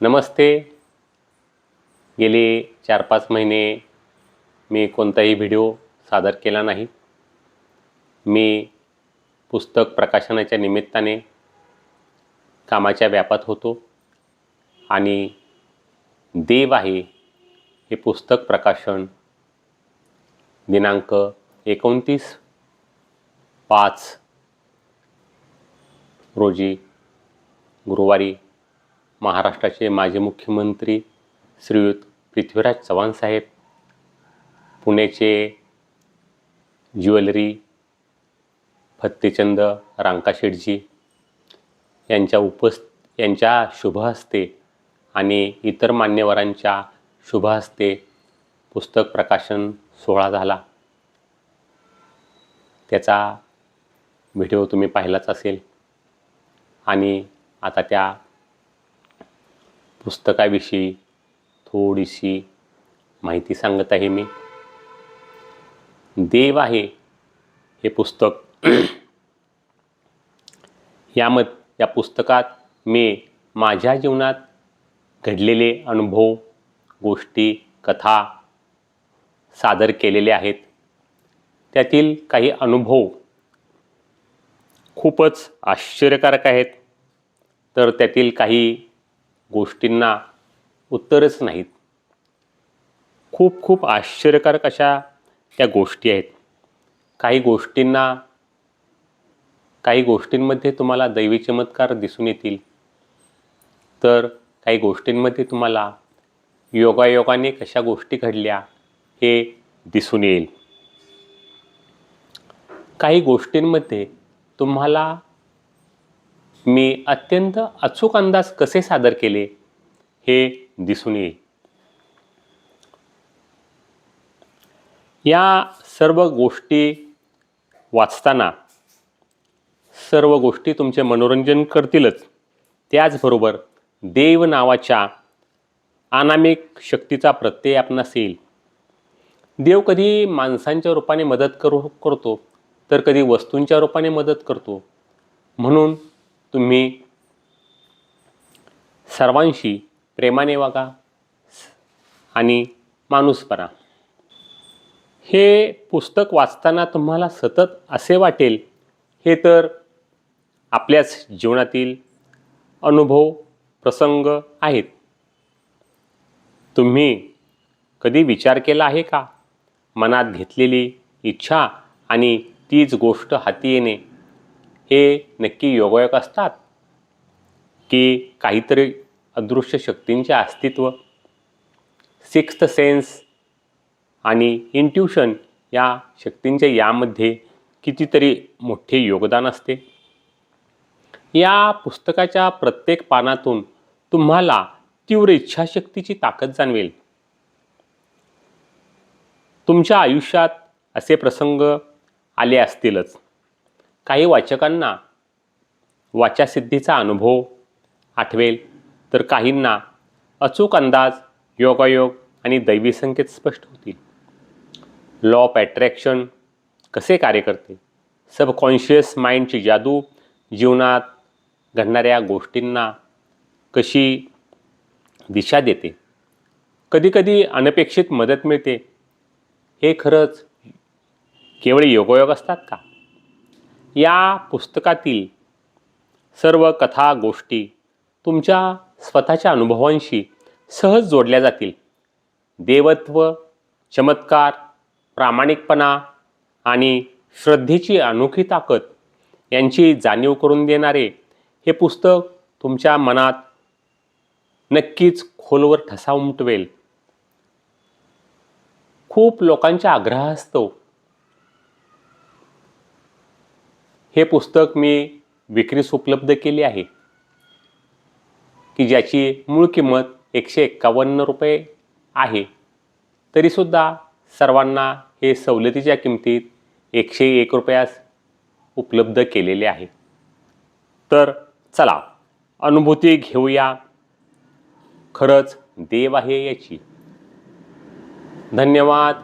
नमस्ते. गेले 4-5 महिने मी कोणताही व्हिडिओ सादर केला नाही. मी पुस्तक प्रकाशनाच्या निमित्ताने कामाच्या व्यापात होतो आणि देव आहे हे पुस्तक प्रकाशन दिनांक 29/5 रोजी गुरुवारी महाराष्ट्राचे माजी मुख्यमंत्री श्रीयुत पृथ्वीराज चव्हाण साहेब, पुण्याचे ज्वेलरी फत्तेचंद रांकाशेठजी यांच्या शुभ हस्ते आणि इतर मान्यवरांच्या शुभ हस्ते पुस्तक प्रकाशन सोहळा झाला. त्याचा व्हिडिओ तुम्ही पाहिलाच असेल आणि आता त्या पुस्तकाविषयी थोडीशी माहिती सांगत आहे मी. देव आहे हे पुस्तक या पुस्तकात मी माझ्या जीवनात घडलेले अनुभव, गोष्टी, कथा सादर केलेले आहेत. त्यातील काही अनुभव खूपच आश्चर्यकारक आहेत, तर त्यातील काही गोष्टींना उत्तरच नाहीत. खूप आश्चर्यकारक अशा त्या गोष्टी आहेत. काही गोष्टींमध्ये तुम्हाला दैवी चमत्कार दिसून येतील, तर काही गोष्टींमध्ये तुम्हाला योगायोगाने कशा गोष्टी घडल्या हे दिसून येईल. काही गोष्टींमध्ये तुम्हाला मी अत्यंत अचूक अंदाज कसे सादर केले हे दिसून येईल. या सर्व गोष्टी वाचताना सर्व गोष्टी तुमचे मनोरंजन करतीलच, त्याचबरोबर देव नावाच्या अनामिक शक्तीचा प्रत्यय आपणास येईल. देव कधी माणसांच्या रूपाने मदत करतो, तर कधी वस्तूंच्या रूपाने मदत करतो. म्हणून तुम्ही सर्वांशी प्रेमाने वागा आणि माणूसपणा. हे पुस्तक वाचताना तुम्हाला सतत असे वाटेल, हे तर आपल्याच जीवनातील अनुभव, प्रसंग आहेत. तुम्ही कधी विचार केला आहे का, मनात घेतलेली इच्छा आणि तीच गोष्ट हाती येणे हे नक्की योगायोग असतात, की काहीतरी अदृश्य शक्तींचे अस्तित्व? सिक्स्थ सेन्स आणि इंट्युशन या शक्तींचे यामध्ये कितीतरी मोठे योगदान असते. या पुस्तकाच्या प्रत्येक पानातून तुम्हाला तीव्र इच्छाशक्तीची ताकद जाणवेल. तुमच्या आयुष्यात असे प्रसंग आले असतीलच. काही वाचकांना वाचासिद्धीचा अनुभव आठवेल, तर काहींना अचूक अंदाज, योगायोग आणि दैवी संकेत स्पष्ट होतील. लॉ ऑफ अट्रॅक्शन कसे कार्य करते, सबकॉन्शियस माइंडची जादू जीवनात घडणाऱ्या गोष्टींना कशी दिशा देते, कधीकधी अनपेक्षित मदत मिळते, हे खरंच केवळ योगायोग असतात का? या पुस्तकातील सर्व कथा, गोष्टी तुमच्या स्वतःच्या अनुभवांशी सहज जोडल्या जातील. देवत्व, चमत्कार, प्रामाणिकपणा आणि श्रद्धेची अनोखी ताकद यांची जाणीव करून देणारे हे पुस्तक तुमच्या मनात नक्कीच खोलवर ठसा उमटवेल. खूप लोकांच्या आग्रहास्तव हे पुस्तक मी विक्रीस उपलब्ध केले आहे, की ज्याची मूळ किंमत 151 रुपये आहे. तरीसुद्धा सर्वांना हे सवलतीच्या किमतीत 101 रुपयास उपलब्ध केलेले आहे. तर चला अनुभूती घेऊया, खरंच देव आहे याची. धन्यवाद.